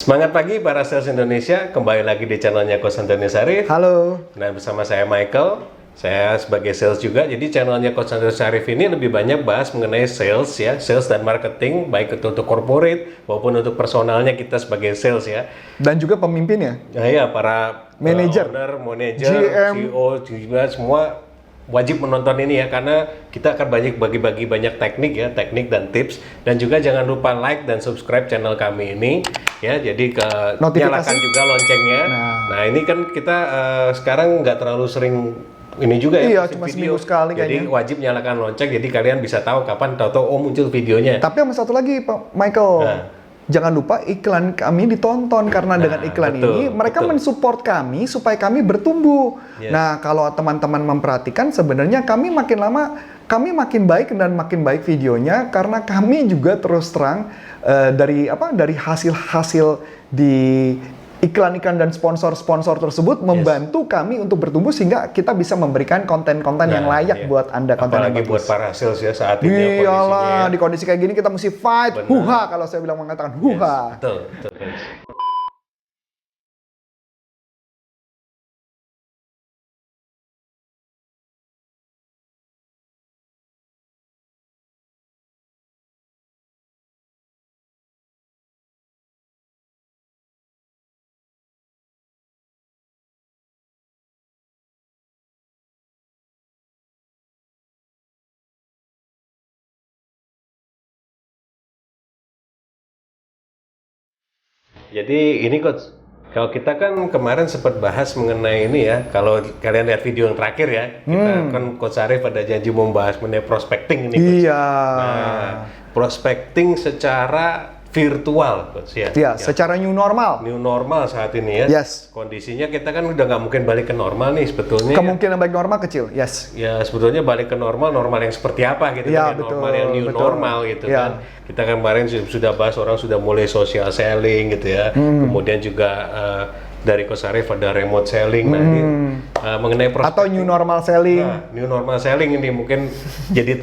Semangat pagi para sales Indonesia, kembali lagi di channelnya Coach Antoni Syarif. Halo. Nah, bersama saya Michael, saya sebagai sales juga. Jadi channelnya Coach Antoni Syarif ini lebih banyak bahas mengenai sales ya, sales dan marketing, baik itu untuk corporate maupun untuk personalnya kita sebagai sales ya. Dan juga pemimpin ya? Nah ya, para manager, owner, manager, GM, CEO juga semua wajib menonton ini ya, karena kita akan bagi-bagi banyak teknik dan tips, dan juga jangan lupa like dan subscribe channel kami ini ya, jadi nyalakan juga loncengnya. Nah ini kan kita sekarang nggak terlalu sering ini juga ya, cuma seminggu sekali jadi kayaknya. wajib nyalakan lonceng, jadi kalian bisa tahu kapan tahu muncul videonya. Tapi yang satu lagi Pak Michael, jangan lupa iklan kami ditonton, karena dengan iklan ini mereka mensupport kami supaya kami bertumbuh. Nah, kalau teman-teman memperhatikan, sebenarnya kami makin lama kami makin baik dan makin baik videonya, karena kami juga terus terang dari hasil-hasil di iklan-iklan dan sponsor-sponsor tersebut membantu kami untuk bertumbuh, sehingga kita bisa memberikan konten-konten yang layak buat Anda, konten apalagi yang bagus. Buat para sales ya saat ini. Iyalah, di kondisi kayak gini kita mesti fight, huha, kalau saya bilang mengatakan huha. Betul. Jadi ini Coach, kalau kita kan kemarin sempat bahas mengenai ini ya, kalau kalian lihat video yang terakhir ya, kita kan Coach Syarif ada janji membahas mengenai prospecting ini Coach. Iya. Nah, prospecting secara virtual Coach ya. Iya, secara new normal. New normal saat ini ya. Yes. Kondisinya kita kan udah nggak mungkin balik ke normal nih sebetulnya. Kemungkinan balik normal kecil, yes. Ya sebetulnya balik ke normal yang seperti apa gitu Ya, kan, betul, normal yang new normal gitu kan. Kita kan kemarin sudah bahas, orang sudah mulai social selling gitu ya. Kemudian juga dari Coach Syarif ada remote selling. Nah ini mengenai atau new normal selling. Nah, new normal selling ini mungkin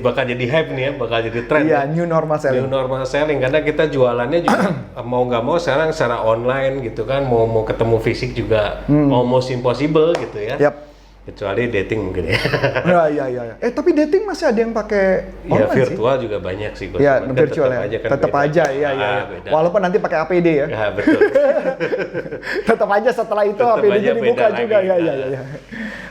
bakal jadi hype nih ya, bakal jadi tren. Iya, new normal selling. New normal selling, karena kita jualannya juga mau nggak mau sekarang secara online gitu kan, mau ketemu fisik juga almost impossible gitu ya. Kecuali dating mungkin ya. Iya. Tapi dating masih ada yang pakai online sih. Virtual juga banyak sih. Ya, virtual ya. Tetap aja, iya. Walaupun nanti pakai APD ya. Ya, betul. Tetap aja setelah itu APD-nya dibuka juga. Ya.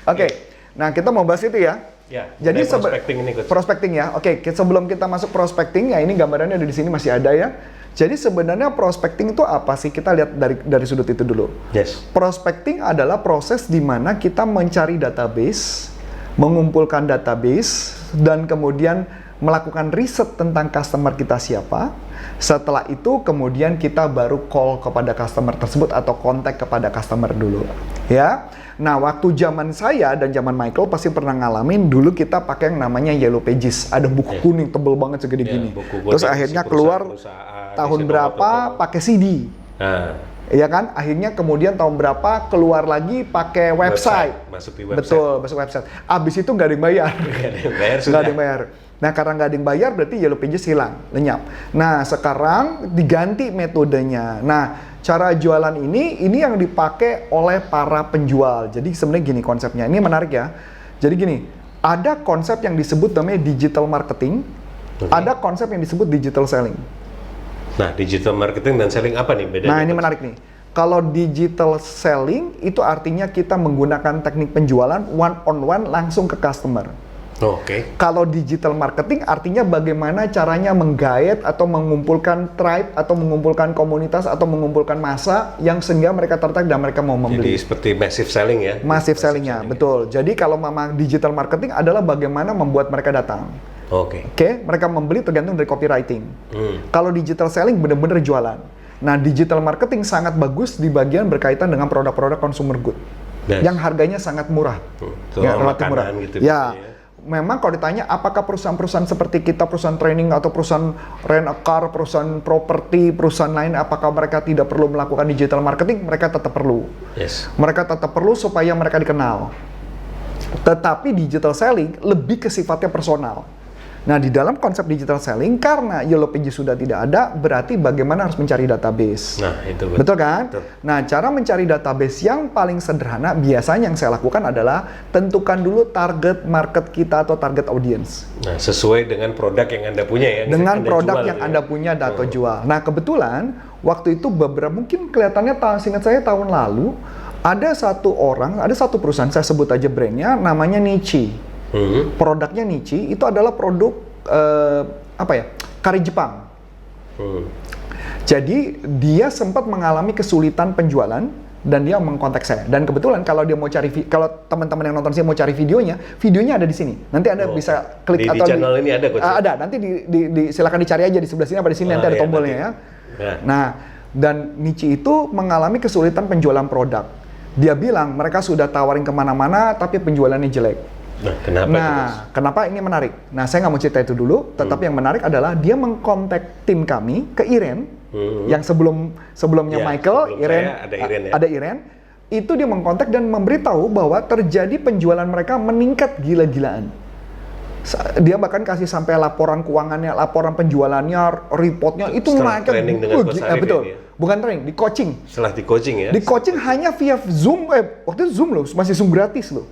Oke, nah kita mau bahas itu ya. Ya, jadi prospecting ini Coach. Prospecting ya. Oke, sebelum kita masuk prospecting ya, ini gambarannya ada di sini masih ada ya. Jadi sebenarnya prospecting itu apa sih? Kita lihat dari sudut itu dulu. Yes. Prospecting adalah proses di mana kita mencari database, mengumpulkan database, dan kemudian melakukan riset tentang customer kita siapa. Setelah itu kemudian kita baru call kepada customer tersebut atau kontak kepada customer dulu. Ya. Nah, waktu zaman saya dan zaman Michael pasti pernah ngalamin, dulu kita pakai yang namanya Yellow Pages. Ada buku kuning tebel banget segede gini. Terus akhirnya keluar tahun berapa pakai CD. Iya kan? Akhirnya kemudian tahun berapa keluar lagi pakai website. Masuk di website. Betul, masuk website. Abis itu nggak ada yang bayar. Nggak ada yang bayar. Nah, karena nggak ada yang bayar berarti Yellow Pages hilang, lenyap. Nah, sekarang diganti metodenya. Nah, cara jualan ini yang dipakai oleh para penjual. Jadi sebenarnya gini konsepnya. Ini menarik ya. Jadi gini, ada konsep yang disebut namanya digital marketing, ada konsep yang disebut digital selling. Nah, digital marketing dan selling apa nih bedanya? Nah, ini menarik nih. Kalau digital selling itu artinya kita menggunakan teknik penjualan one on one langsung ke customer. Kalau digital marketing artinya bagaimana caranya menggait atau mengumpulkan tribe atau mengumpulkan komunitas atau mengumpulkan massa yang sehingga mereka tertarik dan mereka mau membeli. Jadi seperti massive selling ya? Massive sellingnya, betul. Jadi kalau memang digital marketing adalah bagaimana membuat mereka datang. Mereka membeli tergantung dari copywriting. Kalau digital selling benar-benar jualan. Nah, digital marketing sangat bagus di bagian berkaitan dengan produk-produk consumer good yang harganya sangat murah, relatif murah. Gitu ya. Memang kalau ditanya apakah perusahaan-perusahaan seperti kita, perusahaan training atau perusahaan rent a car, perusahaan properti, perusahaan lain, apakah mereka tidak perlu melakukan digital marketing? Mereka tetap perlu. Mereka tetap perlu supaya mereka dikenal. Tetapi digital selling lebih ke sifatnya personal. Nah, di dalam konsep digital selling, karena Yellow Pages sudah tidak ada, berarti bagaimana harus mencari database. Nah, itu betul kan? Betul. Nah, cara mencari database yang paling sederhana, biasanya yang saya lakukan adalah tentukan dulu target market kita atau target audience. Nah, sesuai dengan produk yang Anda punya ya. Dengan produk yang Anda punya atau jual. Nah, kebetulan waktu itu mungkin kelihatannya seingat saya tahun lalu, ada satu perusahaan, saya sebut aja brandnya, namanya Nichi. Produknya Nichi itu adalah produk kari Jepang. Jadi dia sempat mengalami kesulitan penjualan dan dia mengkontak saya. Dan kebetulan kalau teman-teman yang nonton saya mau cari videonya ada di sini. Nanti Anda bisa klik di channel ini ada, Coach. Ada. Nanti silakan dicari aja di sebelah sini apa di sini, nanti ada tombolnya ya. Nah, dan Nichi itu mengalami kesulitan penjualan produk. Dia bilang mereka sudah tawarin kemana-mana tapi penjualannya jelek. Kenapa ini menarik? Nah, saya nggak mau cerita itu dulu, tetapi yang menarik adalah dia mengkontak tim kami ke Iren, yang sebelumnya Michael, ada Iren, itu dia mengkontak dan memberitahu bahwa terjadi penjualan mereka meningkat gila-gilaan. Dia bahkan kasih sampai laporan keuangannya, laporan penjualannya, reportnya itu naik. Betul. Ini. Bukan training, di coaching. Setelah di coaching ya? Di coaching hanya via Zoom, waktu itu Zoom loh, masih Zoom gratis loh.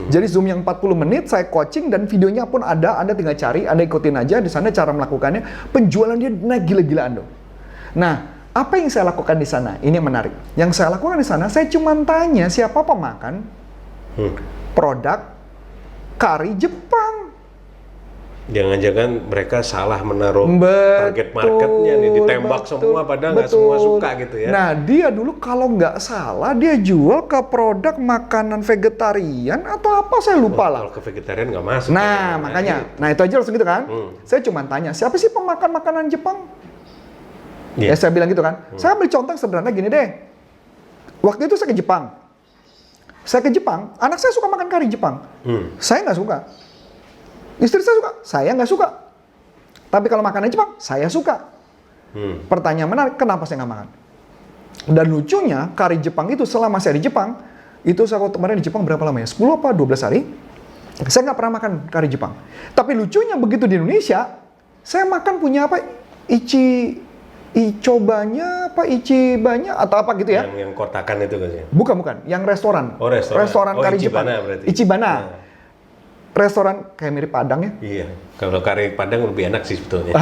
Jadi Zoom yang 40 menit, saya coaching dan videonya pun ada, Anda tinggal cari, Anda ikutin aja di sana cara melakukannya. Penjualan dia naik gila-gilaan loh. Nah, apa yang saya lakukan di sana? Ini yang menarik. Yang saya lakukan di sana, saya cuma tanya siapa pemakan produk kari Jepang. Jangan-jangan mereka salah menaruh target marketnya nih, ditembak semua padahal nggak semua suka gitu ya. Nah, dia dulu kalau nggak salah dia jual ke produk makanan vegetarian atau apa, saya lupa lah. Kalau ke vegetarian nggak masuk. Nah, makanya. Nah, itu aja langsung gitu kan. Saya cuma tanya, siapa sih pemakan makanan Jepang? Ya, saya bilang gitu kan. Saya ambil contoh sederhana gini deh. Waktu itu saya ke Jepang. Anak saya suka makan kari Jepang. Saya nggak suka. Istri saya suka, saya nggak suka. Tapi kalau makanan Jepang, saya suka. Pertanyaan menarik, kenapa saya nggak makan? Dan lucunya, kari Jepang itu selama saya di Jepang, itu saya kemarin di Jepang berapa lama ya? 10 apa 12 hari? Saya nggak pernah makan kari Jepang. Tapi lucunya begitu di Indonesia, saya makan punya apa? Ichibanya atau apa gitu ya? Yang kotakan itu kan ya? Bukan. Yang restoran. Oh, restoran. Restoran kari Jepang. Berarti. Ichibana. Restoran kayak mirip Padang ya? Iya, kalau kari Padang lebih enak sih sebetulnya.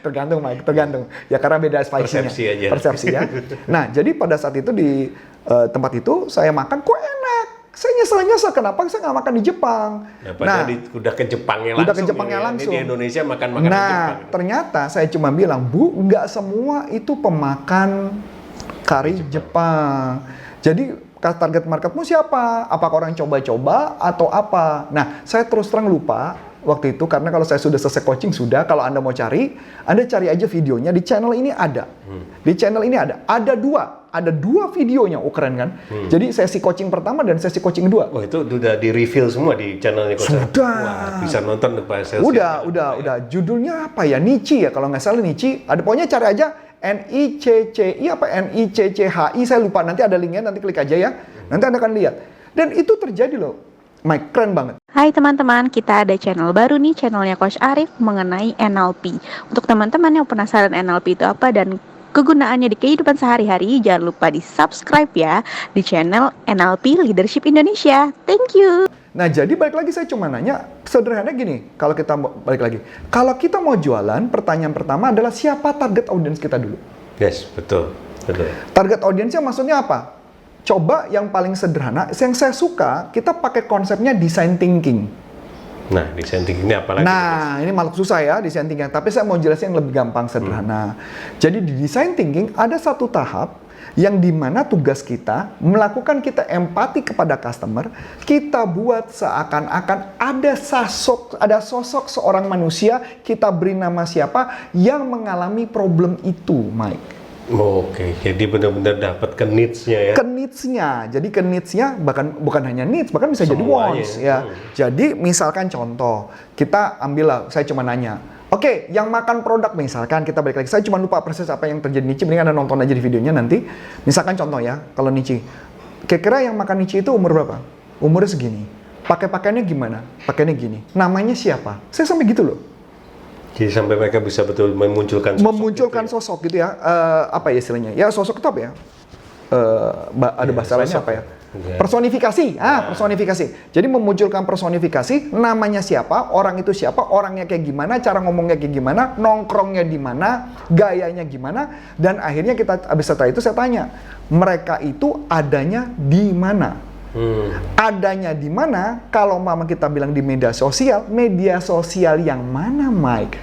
Tergantung, Mike, tergantung. Ya karena beda spice-nya. Persepsi aja. Persepsi ya. Nah, jadi pada saat itu di tempat itu saya makan kok enak. Saya nyesel kenapa saya nggak makan di Jepang. Udah ke Jepangnya langsung. Udah ke Jepangnya langsung. Ini di Indonesia makan makanan Jepang. Nah, ternyata saya cuma bilang, Bu, nggak semua itu pemakan kari Jepang. Jadi target marketmu siapa? Apakah orang coba-coba atau apa? Nah, saya terus terang lupa waktu itu karena kalau saya sudah selesai coaching sudah. Kalau Anda mau cari, Anda cari aja videonya di channel ini ada. Di channel ini ada dua videonya, keren kan? Jadi sesi coaching pertama dan sesi coaching kedua. Oh, itu udah di reveal semua di channelnya Coach. Sudah. Wah, bisa nonton Pak Sales. Udah. Judulnya apa ya? Nichi ya kalau nggak salah Nichi. Ada pokoknya cari aja NICCI apa NICCHI, saya lupa, nanti ada linknya, nanti klik aja ya, nanti Anda akan lihat. Dan itu terjadi loh, Mike, keren banget. Hai teman-teman, kita ada channel baru nih, channelnya Coach Arif mengenai NLP. Untuk teman-teman yang penasaran NLP itu apa dan kegunaannya di kehidupan sehari-hari, jangan lupa di subscribe ya di channel NLP Leadership Indonesia. Thank you. Nah, jadi balik lagi saya cuma nanya, sederhana gini, kalau kita balik lagi. Kalau kita mau jualan, pertanyaan pertama adalah siapa target audience kita dulu? Yes, betul. Target audience-nya maksudnya apa? Coba yang paling sederhana, yang saya suka, kita pakai konsepnya design thinking. Nah, design thinking ini apa lagi? Nah, ini malah susah ya design thinking, tapi saya mau jelasin yang lebih gampang, sederhana. Jadi di design thinking ada satu tahap yang dimana tugas kita melakukan kita empati kepada customer, kita buat seakan-akan ada sosok seorang manusia, kita beri nama siapa yang mengalami problem itu, Mike. Oke, jadi benar-benar dapat ke needs-nya ya. Ke needs-nya. Jadi ke needs-nya bukan hanya needs, bahkan bisa semuanya, jadi wants ya. Jadi misalkan contoh, kita ambillah, saya cuma nanya, oke, yang makan produk misalkan kita balik lagi. Saya cuma lupa persis apa yang terjadi Nichi. Mending Anda nonton aja di videonya nanti. Misalkan contoh ya, kalau Nichi, kira-kira yang makan Nichi itu umur berapa? Umurnya segini. Pakaiannya gimana? Pakaiannya gini. Namanya siapa? Saya sampai gitu loh. Jadi sampai mereka bisa betul memunculkan Sosok gitu ya. Apa ya istilahnya? Ya sosok itu apa ya? Ada bahasa lainnya apa ya? Personifikasi. Personifikasi. Jadi memunculkan personifikasi, namanya siapa, orang itu siapa, orangnya kayak gimana, cara ngomongnya kayak gimana, nongkrongnya di mana, gayanya gimana, dan akhirnya kita abis setelah itu saya tanya, mereka itu adanya di mana? Adanya di mana? Kalau mama kita bilang di media sosial yang mana, Mike?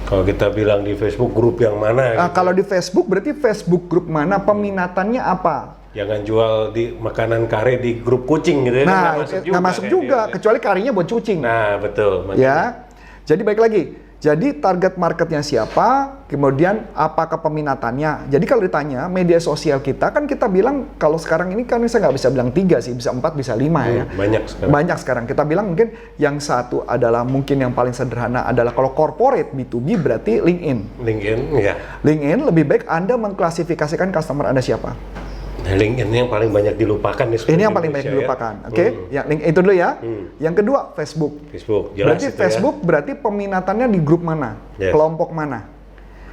Kalau kita bilang di Facebook grup yang mana? Gitu. Kalau di Facebook berarti Facebook grup mana? Peminatannya apa? Jangan jual di makanan kare di grup kucing gitu ya. Nah, nggak masuk juga, kecuali karinya buat cucing. Nah, betul. Ya, jadi baik lagi. Jadi target marketnya siapa, kemudian apakah peminatannya. Jadi kalau ditanya media sosial kita, kan kita bilang kalau sekarang ini kan saya nggak bisa bilang 3 sih, bisa 4, bisa 5 ya. Banyak sekarang. Kita bilang mungkin yang satu adalah mungkin yang paling sederhana adalah kalau corporate B2B berarti LinkedIn. LinkedIn lebih baik Anda mengklasifikasikan customer Anda siapa. Nah, LinkedIn yang paling banyak dilupakan nih. Ini yang paling banyak dilupakan, oke? Ya, link itu dulu ya. Yang kedua Facebook. Jelas berarti Facebook berarti peminatannya di grup mana, kelompok mana?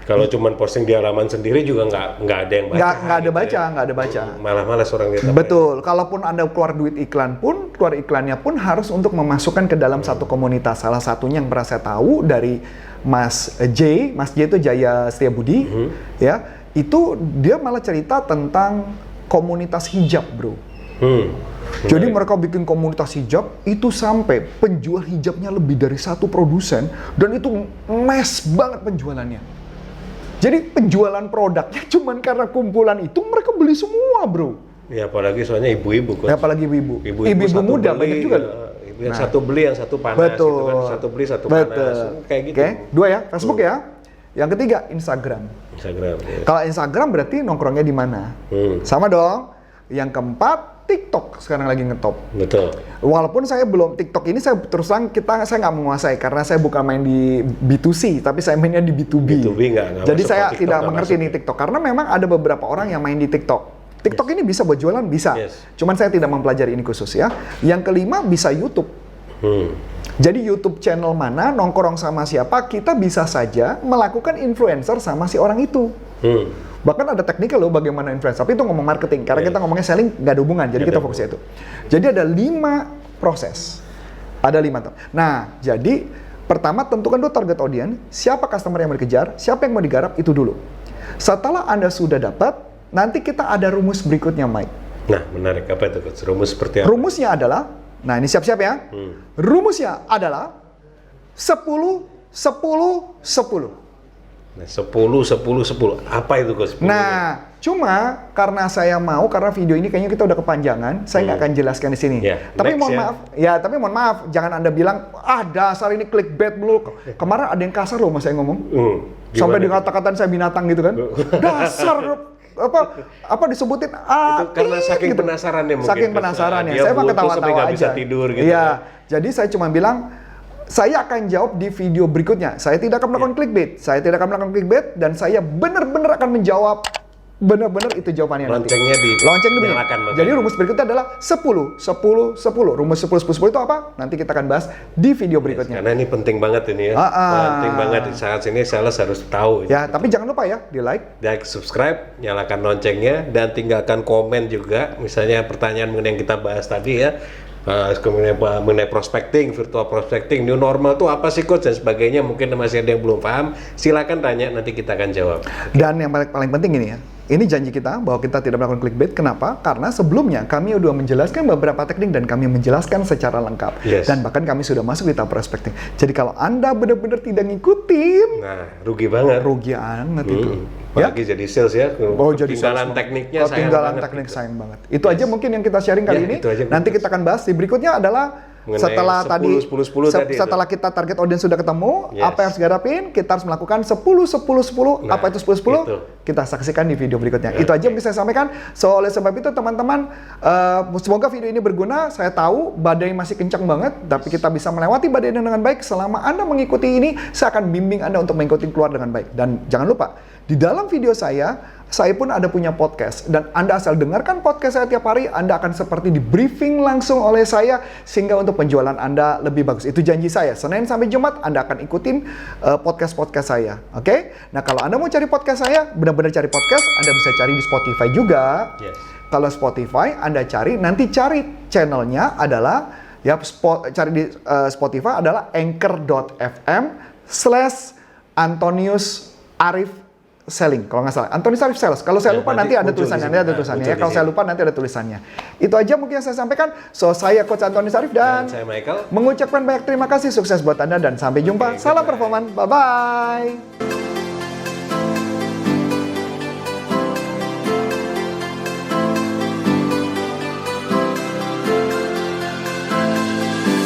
Kalau cuma posting di halaman sendiri juga nggak ada yang baca. Nggak ada baca. Malah malas orang lihat. Betul. Kalaupun Anda keluar duit iklan pun, keluar iklannya pun harus untuk memasukkan ke dalam satu komunitas. Salah satunya yang pernah saya tahu dari Mas J itu Jaya Setiabudi, ya, itu dia malah cerita tentang komunitas hijab, bro. Jadi mereka bikin komunitas hijab, itu sampai penjual hijabnya lebih dari 1 produsen, dan itu mass banget penjualannya. Jadi penjualan produknya cuman karena kumpulan itu mereka beli semua, bro. Ya apalagi soalnya ibu-ibu kan. Ya, apalagi ibu-ibu muda banyak juga. Yang satu beli, yang satu panas. Betul. Gitu kan. Satu beli, satu panas. Kayak gitu. Oke, 2 ya, Facebook ya. Yang ketiga, Instagram. Ya. Kalau Instagram berarti nongkrongnya di mana? Sama dong. Yang keempat, TikTok sekarang lagi ngetop. Betul. Walaupun saya belum TikTok ini saya terus terang saya nggak menguasai karena saya bukan main di B2C tapi saya mainnya di B2B. Nggak Jadi saya TikTok, tidak mengerti nih TikTok karena memang ada beberapa orang yang main di TikTok. TikTok ini bisa buat jualan, bisa. Cuman saya tidak mempelajari ini khusus ya. Yang kelima bisa YouTube. Jadi YouTube channel mana, nongkrong sama siapa, kita bisa saja melakukan influencer sama si orang itu. Bahkan ada tekniknya loh bagaimana influencer, tapi itu ngomong marketing. Karena kita ngomongnya selling, nggak ada hubungan, jadi kita fokusnya itu. Jadi ada 5 proses. Ada 5. Nah, jadi pertama tentukan dulu target audience, siapa customer yang mau dikejar, siapa yang mau digarap, itu dulu. Setelah Anda sudah dapat, nanti kita ada rumus berikutnya, Mike. Nah, menarik. Apa itu, Coach? Rumus seperti apa? Rumusnya adalah, nah ini siap-siap ya. Rumusnya adalah 10, 10, 10. Nah, 10, 10, 10. Apa itu, Coach? Nah, cuma karena saya mau, karena video ini kayaknya kita udah kepanjangan, saya nggak akan jelaskan di sini. Tapi mohon maaf, jangan Anda bilang, dasar ini clickbait dulu. Kemarin ada yang kasar loh mas saya ngomong. Sampai dikata-katain saya binatang gitu kan. Dasar apa disebutin itu karena saking gitu. penasarannya mungkin. Saking penasarannya. Saya mah ketawa-tawa aja. Bisa tidur gitu. Iya. Jadi saya cuma bilang saya akan jawab di video berikutnya. Saya tidak akan melakukan clickbait. Saya tidak akan melakukan clickbait dan saya benar-benar akan menjawab benar-benar itu jawabannya nanti. Lonceng dinyalakan. Jadi rumus berikutnya adalah 10, 10, 10. Rumus 10, 10, 10 itu apa? Nanti kita akan bahas di video berikutnya. Karena ini penting banget ini ya. Penting banget di saat ini sales harus tahu. Ya, tapi jangan lupa ya, di like, subscribe, nyalakan loncengnya, dan tinggalkan komen juga. Misalnya pertanyaan mengenai yang kita bahas tadi ya. Mengenai prospecting, virtual prospecting, new normal itu apa sih Coach dan sebagainya, mungkin masih ada yang belum paham, silakan tanya, nanti kita akan jawab. Dan yang paling penting ini ya, ini janji kita bahwa kita tidak melakukan clickbait. Kenapa? Karena sebelumnya kami sudah menjelaskan beberapa teknik dan kami menjelaskan secara lengkap. Dan bahkan kami sudah masuk di tahap prospecting. Jadi kalau Anda benar-benar tidak ngikutin, rugi banget. Rugi banget itu. Apalagi jadi sales ya, ketinggalan tekniknya sayang banget. Itu aja mungkin yang kita sharing kali ini. Nanti kita akan bahas di berikutnya adalah setelah 10, 10, setelah kita target audience sudah ketemu, apa yang harus digarapin, kita harus melakukan 10, 10, 10. Apa itu 10, 10? Kita saksikan di video berikutnya. Itu aja yang bisa saya sampaikan. So, oleh sebab itu teman-teman, semoga video ini berguna. Saya tahu badai masih kencang banget, tapi kita bisa melewati badai dengan baik. Selama Anda mengikuti ini, saya akan bimbing Anda untuk mengikuti keluar dengan baik. Dan jangan lupa, di dalam video saya saya pun ada punya podcast. Dan Anda asal dengarkan podcast saya tiap hari, Anda akan seperti di briefing langsung oleh saya, sehingga untuk penjualan Anda lebih bagus. Itu janji saya. Senin sampai Jumat, Anda akan ikutin podcast-podcast saya. Oke? Nah, kalau Anda mau cari podcast saya, benar-benar cari podcast, Anda bisa cari di Spotify juga. Yes. Kalau Spotify, Anda cari, nanti cari channelnya adalah, ya cari di Spotify adalah anchor.fm/Antonius Arif Selling, kalau nggak salah. Antonius Arif Sales. Kalau saya Ya, lupa nanti ada tulisannya, ada tulisannya. Ya, kalau saya lupa nanti ada tulisannya. Itu aja mungkin yang saya sampaikan. So, saya Coach Antonius Arif dan saya Michael. mengucapkan banyak terima kasih, sukses buat Anda dan sampai jumpa. Salam performan, bye-bye.